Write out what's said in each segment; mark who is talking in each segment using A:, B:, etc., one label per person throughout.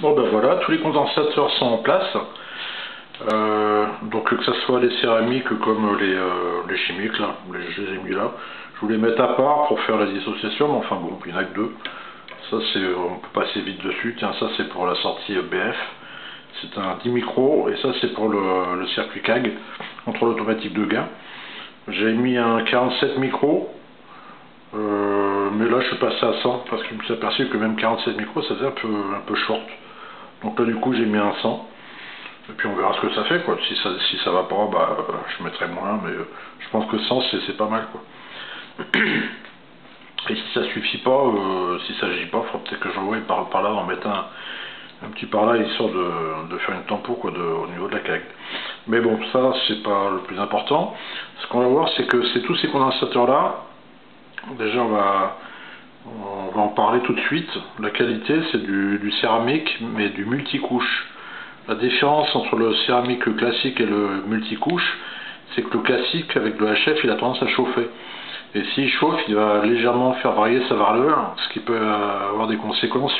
A: Bon ben voilà, tous les condensateurs sont en place. Donc que ce soit les céramiques comme les chimiques là, je les ai mis là. Je voulais mettre à part pour faire la dissociation, mais enfin bon, il n'y en a que deux. Ça c'est, on peut passer vite dessus. Tiens, ça c'est pour la sortie BF. C'est un 10 micros et ça c'est pour le circuit CAG, contrôle automatique de gain. J'ai mis un 47 micros. Mais là je suis passé à 100 parce que je me suis aperçu que même 47 micros ça faisait un peu short. Donc là du coup j'ai mis un 100. Et puis on verra ce que ça fait quoi. Si ça va pas, bah je mettrai moins, mais je pense que 100 c'est pas mal quoi. Et si ça suffit pas, si ça agit pas, il faudra peut-être que j'envoie par là, en mettre un petit par là, histoire de faire une tempo quoi, au niveau de la CAG. Mais bon, ça c'est pas le plus important. Ce qu'on va voir, c'est que c'est tous ces condensateurs là. Déjà on va en parler tout de suite. La qualité c'est du céramique, mais du multicouche. La différence entre le céramique classique et le multicouche, c'est que le classique avec le HF il a tendance à chauffer. Et s'il chauffe, il va légèrement faire varier sa valeur, ce qui peut avoir des conséquences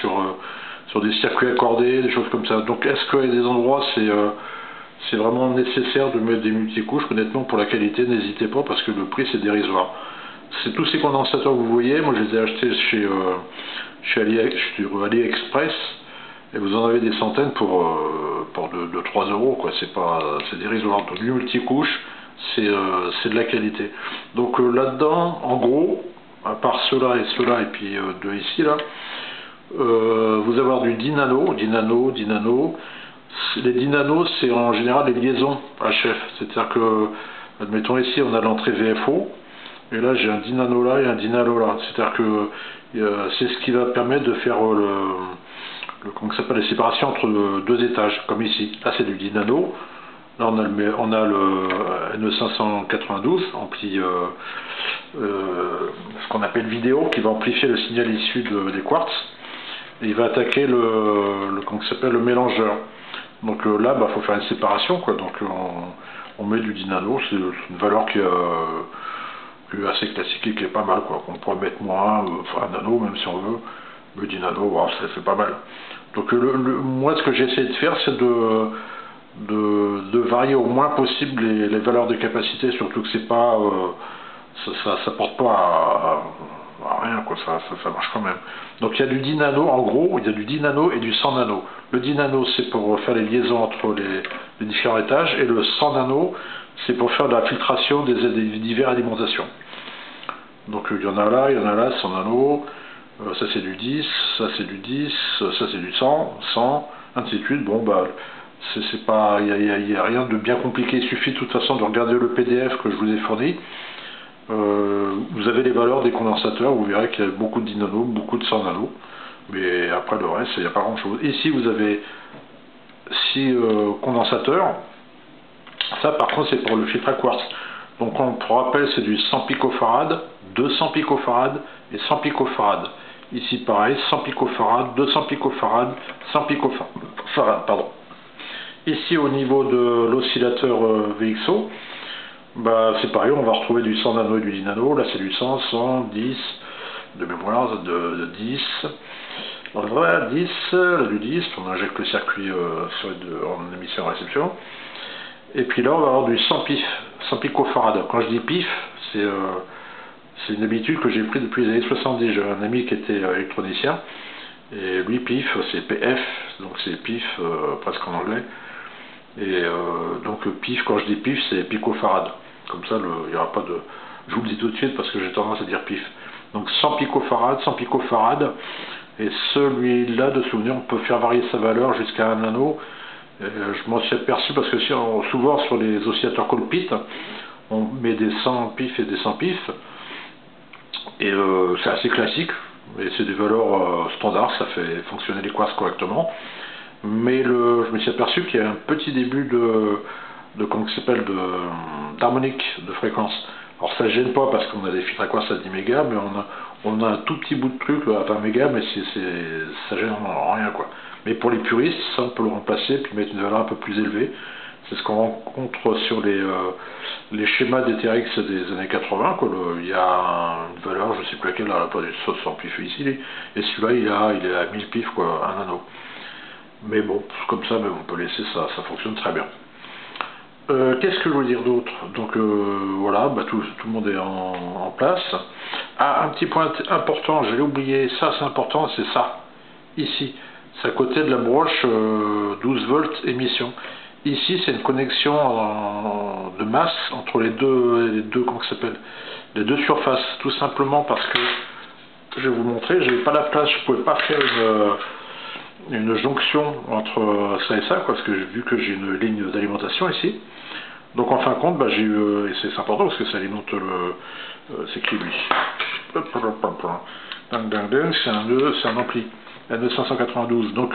A: sur des circuits accordés, des choses comme ça. Donc est-ce qu'il y a des endroits c'est vraiment nécessaire de mettre des multicouches? Honnêtement, pour la qualité, n'hésitez pas parce que le prix c'est dérisoire. C'est tous ces condensateurs que vous voyez, moi je les ai achetés chez AliExpress et vous en avez des centaines pour de 3 euros quoi. C'est dérisoire. Donc du multicouche, c'est de la qualité. Donc là-dedans, en gros, à part ceux-là et puis deux ici là, vous allez avoir du 10 nano. Les 10 nano, c'est en général les liaisons HF. C'est-à-dire que, admettons ici, on a l'entrée VFO. Et là, j'ai un 10 nano là et un 10 nano là. C'est-à-dire que c'est ce qui va permettre de faire comment ça s'appelle, les séparations entre deux étages, comme ici. Là, c'est du 10 nano. Là, on a le NE592, ampli, ce qu'on appelle vidéo, qui va amplifier le signal issu des quartz. Et il va attaquer comment ça s'appelle, le mélangeur. Donc là, il faut faire une séparation, quoi. Donc on met du 10 nano, c'est une valeur qui est assez classique et qui est pas mal, quoi. On pourrait mettre moins, enfin un nano, même si on veut. Le 10 nano, wow, ça fait pas mal. Donc moi, ce que j'essaie de faire, c'est de varier au moins possible les valeurs de capacité, surtout que c'est pas ça porte pas à rien quoi, ça marche quand même. Donc il y a du 10 nano, en gros il y a du 10 nano et du 100 nano. Le 10 nano c'est pour faire les liaisons entre les différents étages et le 100 nano c'est pour faire de la filtration des diverses alimentations. Donc il y en a là 100 nano, ça c'est du 10, ça c'est du 10, ça c'est du 100, ainsi de suite. Bon bah c'est pas, il n'y a rien de bien compliqué, il suffit de toute façon de regarder le PDF que je vous ai fourni. Vous avez les valeurs des condensateurs, vous verrez qu'il y a beaucoup de 10 nano, beaucoup de 100 nano, mais après le reste, il n'y a pas grand chose. Ici vous avez 6 condensateurs, ça par contre c'est pour le filtre à quartz. Donc pour rappel c'est du 100 picofarad, 200 picofarad et 100 picofarad. Ici pareil, 100 picofarad, 200 picofarad, 100 picofarad, pardon. Ici au niveau de l'oscillateur VXO, bah, c'est pareil, on va retrouver du 100 nano et du 10 nano. Là c'est du 100, 100, 10 de mémoire, de 10. Voilà, 10, là du 10, on injecte le circuit en émission et réception. Et puis là on va avoir du 100 pif, 100 picofarad. Quand je dis pif, c'est une habitude que j'ai pris depuis les années 70. J'ai un ami qui était électronicien, et lui pif c'est PF, donc c'est pif presque en anglais. Et donc pif, quand je dis pif, c'est picofarad. Comme ça, il n'y aura pas de... Je vous le dis tout de suite parce que j'ai tendance à dire pif. Donc 100 picofarad, 100 picofarad. Et celui-là, de souvenir, on peut faire varier sa valeur jusqu'à 1 nano. Je m'en suis aperçu parce que souvent sur les oscillateurs Colpit, on met des 100 pif et des 100 pif. Et c'est assez classique. Et c'est des valeurs standards, ça fait fonctionner les quartz correctement. Mais je me suis aperçu qu'il y a un petit début comment ça s'appelle, d'harmonique de fréquence. Alors ça gêne pas parce qu'on a des filtres à quartz à 10 mégas, mais on a un tout petit bout de truc à 20 mégas, mais ça gêne en rien quoi. Mais pour les puristes, ça on peut le remplacer puis mettre une valeur un peu plus élevée. C'est ce qu'on rencontre sur les schémas d'ETRX des années 80. Quoi. Il y a une valeur, je ne sais plus laquelle, pas du 100 pif ici, et celui-là il est à 1000 pif, quoi, 1 nano. Mais bon, comme ça, même on peut laisser ça, ça fonctionne très bien. Qu'est-ce que je veux dire d'autre? Donc voilà, bah, tout le monde est en place. Ah, un petit point important, j'allais oublier, ça c'est important, c'est ça, ici. C'est à côté de la broche 12 volts émission. Ici, c'est une connexion de masse entre les deux, comment ça s'appelle, les deux surfaces, tout simplement parce que, je vais vous montrer, j'avais pas la place, je pouvais pas faire une jonction entre ça et ça, parce que vu que j'ai une ligne d'alimentation ici. Donc en fin de compte, bah, j'ai eu, et c'est important parce que ça alimente c'est écrit lui. C'est un ampli, N592. Donc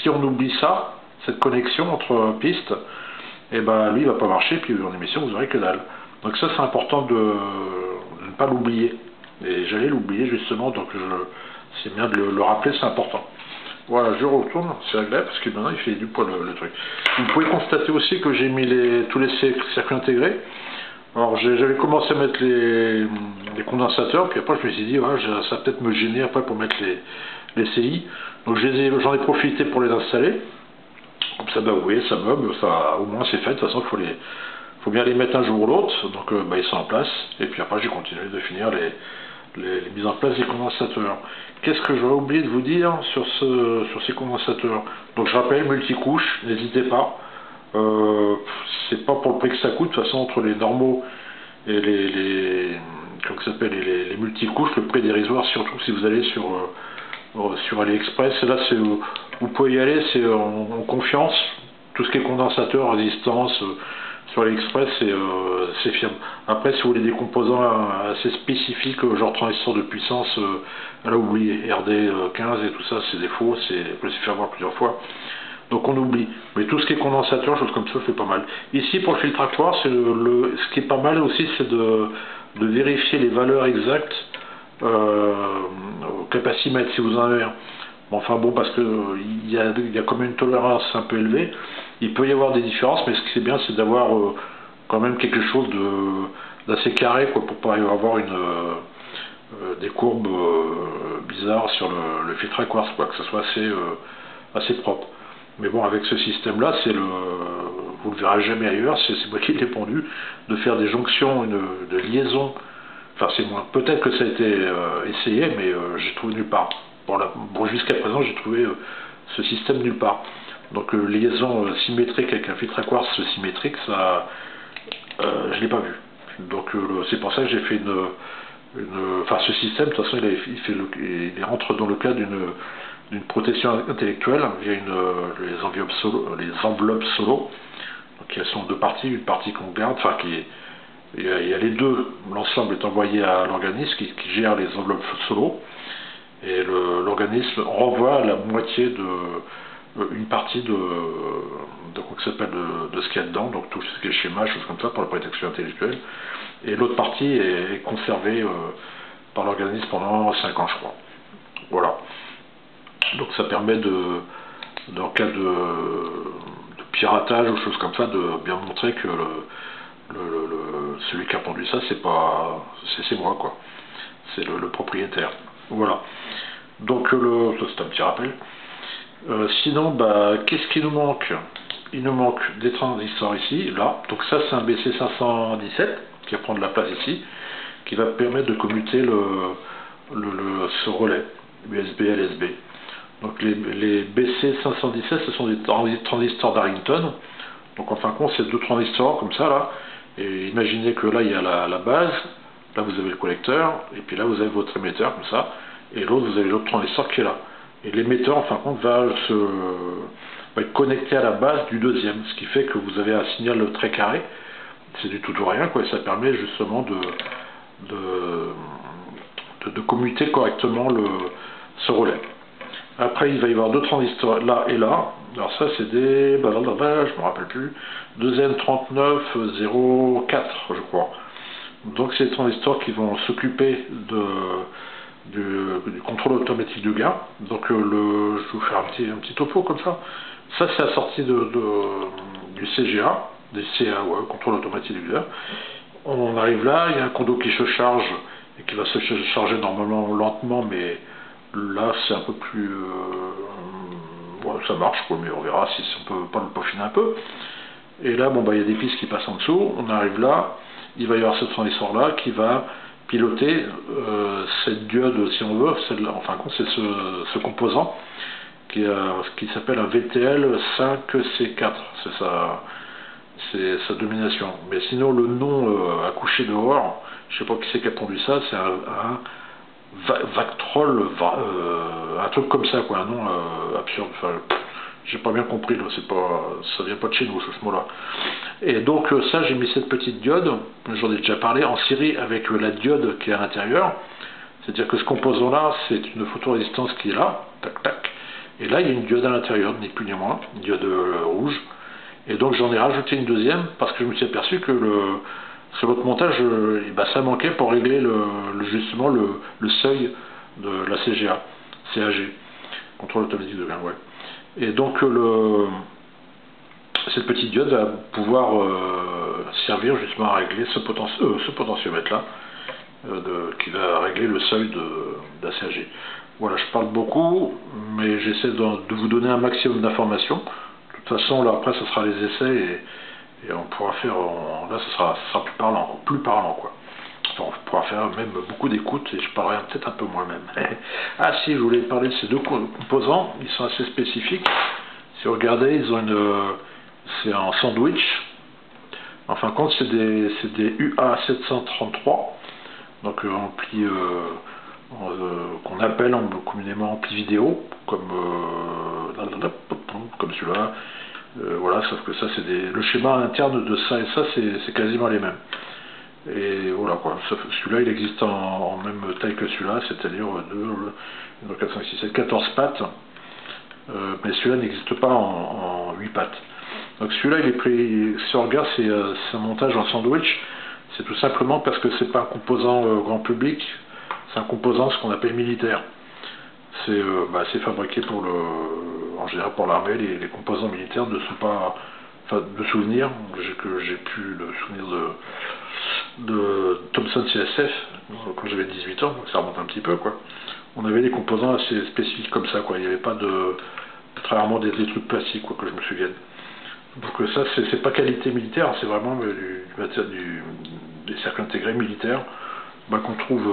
A: si on oublie ça, cette connexion entre pistes, et ben lui il va pas marcher, puis en émission vous aurez que dalle. Donc ça c'est important de ne pas l'oublier. Et j'allais l'oublier justement, donc c'est bien de le rappeler, c'est important. Voilà, je retourne, c'est agréable parce que maintenant il fait du poids le truc. Vous pouvez constater aussi que j'ai mis tous les circuits intégrés. Alors j'avais commencé à mettre les condensateurs, puis après je me suis dit, ouais, ça va peut-être me gêner après pour mettre les CI. Donc j'en ai profité pour les installer. Comme ça, bah, vous voyez, ça meuble, ça, au moins c'est fait. De toute façon, faut bien les mettre un jour ou l'autre. Donc bah, ils sont en place. Et puis après, j'ai continué de finir les mises en place des condensateurs. Qu'est-ce que j'aurais oublié de vous dire sur ces condensateurs? Donc je rappelle, multicouche, n'hésitez pas. C'est pas pour le prix que ça coûte. De toute façon, entre les normaux et comment ça s'appelle, les multicouches, le prix est dérisoire, surtout si vous allez sur AliExpress. Et là, vous pouvez y aller, c'est en confiance. Tout ce qui est condensateur, résistance, sur AliExpress, c'est fiable. Après, si vous voulez des composants assez spécifiques, genre transistor de puissance, là, oubliez, RD15 et tout ça, c'est des faux, on peut se faire voir plusieurs fois. Donc on oublie. Mais tout ce qui est condensateur, choses comme ça, c'est pas mal. Ici, pour le filtratoire, ce qui est pas mal aussi, c'est de vérifier les valeurs exactes au capacimètre, si vous en avez un. Bon, enfin bon, parce que il y a quand même une tolérance un peu élevée. Il peut y avoir des différences, mais ce qui est bien, c'est d'avoir quand même quelque chose d'assez carré, quoi, pour pas avoir des courbes bizarres sur le filtre à quartz, quoi, que ce soit assez propre. Mais bon, avec ce système-là, vous le verrez jamais ailleurs, c'est moi qui l'ai pondu, de faire des jonctions, de liaison. Enfin, c'est moins. Peut-être que ça a été essayé, mais j'ai trouvé nulle part. Bon, jusqu'à présent, j'ai trouvé ce système nulle part. Donc, liaison symétrique avec un filtre à quartz symétrique, ça, je l'ai pas vu. Donc, c'est pour ça que j'ai fait enfin, ce système, de toute façon, il rentre dans le cadre d'une protection intellectuelle via les enveloppes solo. Donc, elles sont deux parties, une partie qu'on garde, enfin, il y a les deux, l'ensemble est envoyé à l'organisme qui gère les enveloppes solo, et l'organisme renvoie la moitié une partie de quoi que ça s'appelle de ce qu'il y a dedans, donc tout ce qui est schéma, choses comme ça pour la protection intellectuelle, et l'autre partie est conservée par l'organisme pendant 5 ans, je crois. Voilà. Donc ça permet en cas de piratage ou choses comme ça, de bien montrer que celui qui a pondu ça, c'est moi, quoi. C'est le propriétaire. Voilà. Donc ça c'est un petit rappel. Sinon, bah, qu'est-ce qui nous manque? Il nous manque des transistors ici, là. Donc ça c'est un BC517 qui va prendre la place ici, qui va permettre de commuter ce relais USB LSB. Donc les BC517, ce sont des transistors d'Arrington. Donc en fin de compte, c'est deux transistors comme ça là. Et imaginez que là il y a la base, là vous avez le collecteur, et puis là vous avez votre émetteur comme ça, et l'autre vous avez l'autre transistor qui est là. Et l'émetteur en fin de compte va être connecté à la base du deuxième, ce qui fait que vous avez un signal très carré. C'est du tout ou rien, quoi, et ça permet justement de commuter correctement ce relais. Après, il va y avoir deux transistors là et là. Alors ça, c'est des... je me rappelle plus. 2N3904, je crois. Donc c'est des transistors qui vont s'occuper du contrôle automatique du gain. Donc je vais vous faire un petit topo comme ça. Ça, c'est la sortie du CGA, des CA, ouais, contrôle automatique du gain. On arrive là, il y a un condo qui se charge et qui va se charger normalement lentement, mais là c'est un peu plus ça marche, quoi, mais on verra si on peut pas le peaufiner un peu. Et là, bon, bah, il y a des pistes qui passent en dessous, on arrive là, il va y avoir ce transistor là qui va piloter cette diode, si on veut, en fin de compte, c'est ce composant qui s'appelle un VTL5C4, c'est sa domination. Mais sinon, le nom accouché dehors, je sais pas qui c'est qui a pondu ça, c'est un Vactrol, un truc comme ça, quoi, un nom absurde. Enfin, j'ai pas bien compris, là, ça vient pas de chez nous, ce mot-là. Et donc ça, j'ai mis cette petite diode, j'en ai déjà parlé, en série avec la diode qui est à l'intérieur. C'est-à-dire que ce composant-là, c'est une photorésistance qui est là, tac tac. Et là, il y a une diode à l'intérieur, ni plus ni moins, une diode rouge. Et donc j'en ai rajouté une deuxième parce que je me suis aperçu que sur votre montage, ça manquait pour régler justement le seuil de la CAG, contrôle automatique de gain, ouais. Et donc cette petite diode va pouvoir servir justement à régler ce potentiomètre là, qui va régler le seuil de la CAG. Voilà, je parle beaucoup, mais j'essaie de vous donner un maximum d'informations. De toute façon, là après, ce sera les essais et on pourra faire, là, ce sera plus parlant, quoi. Enfin, on pourra faire même beaucoup d'écoutes et je parlerai peut-être un peu moi-même. Ah si, je voulais parler de ces deux composants, ils sont assez spécifiques. Si vous regardez, ils ont c'est un sandwich. En fin de compte, c'est des UA733, donc ampli qu'on appelle communément ampli vidéo, comme celui-là. Voilà, sauf que ça, le schéma interne de ça et ça, c'est quasiment les mêmes. Et voilà quoi, celui-là il existe en même taille que celui-là, c'est-à-dire 2, 4, 5, 6, 7, 14 pattes, mais celui-là n'existe pas en 8 pattes. Donc celui-là il est pris, si on regarde, c'est un montage en sandwich, c'est tout simplement parce que c'est pas un composant grand public, c'est un composant ce qu'on appelle militaire. C'est fabriqué en général pour l'armée, les composants militaires ne sont pas, enfin de souvenirs, que j'ai plus le souvenir de Thomson CSF, quand j'avais 18 ans, donc ça remonte un petit peu, quoi. On avait des composants assez spécifiques comme ça, quoi. Il n'y avait pas très rarement des trucs plastiques, quoi, que je me souvienne. Donc ça, c'est pas qualité militaire, c'est vraiment des cercles intégrés militaires, qu'on trouve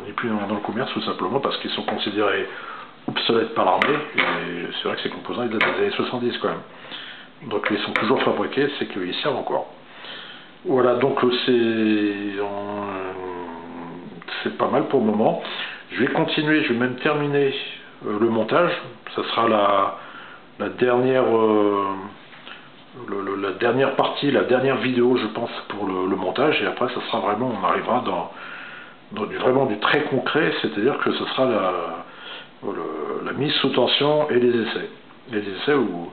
A: ni plus ni moins dans le commerce, tout simplement parce qu'ils sont considérés obsolètes par l'armée, et c'est vrai que ces composants ils datent des années 70 quand même. Donc ils sont toujours fabriqués, c'est qu'ils servent encore. Voilà, donc c'est pas mal pour le moment. Je vais continuer, je vais même terminer le montage. Ça sera la dernière partie, la dernière vidéo, je pense, pour le montage. Et après, ça sera vraiment, on arrivera dans vraiment du très concret, c'est-à-dire que ce sera la mise sous tension et les essais. Les essais où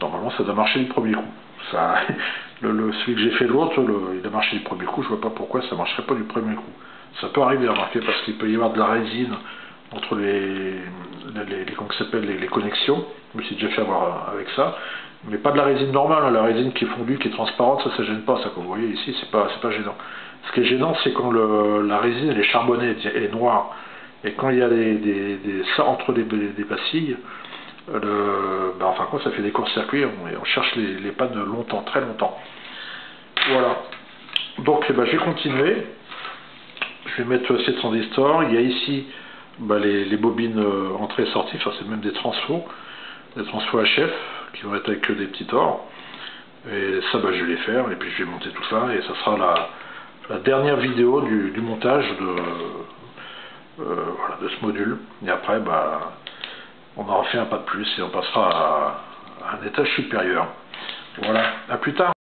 A: normalement ça doit marcher du premier coup. Ça, celui que j'ai fait l'autre, il a marché du premier coup, je vois pas pourquoi ça marcherait pas du premier coup. Ça peut arriver à remarquer parce qu'il peut y avoir de la résine entre les connexions, je me suis déjà fait avoir avec ça, mais pas de la résine normale, hein, la résine qui est fondue, qui est transparente, ça gêne pas, ça, comme vous voyez ici, c'est pas gênant. Ce qui est gênant, c'est quand la résine elle est charbonnée, elle est noire, et quand il y a ça entre les pastilles, enfin quoi, ça fait des courts-circuits, on cherche les pannes longtemps, très longtemps. Voilà. Donc je vais continuer. Je vais mettre ces transistors. Il y a ici les bobines entrée et sortie, enfin c'est même des transfos HF qui vont être avec que des petits tors. Et ça je vais les faire et puis je vais monter tout ça et ça sera la dernière vidéo du montage de ce module. Et après on aura fait un pas de plus et on passera à un étage supérieur. Voilà, à plus tard.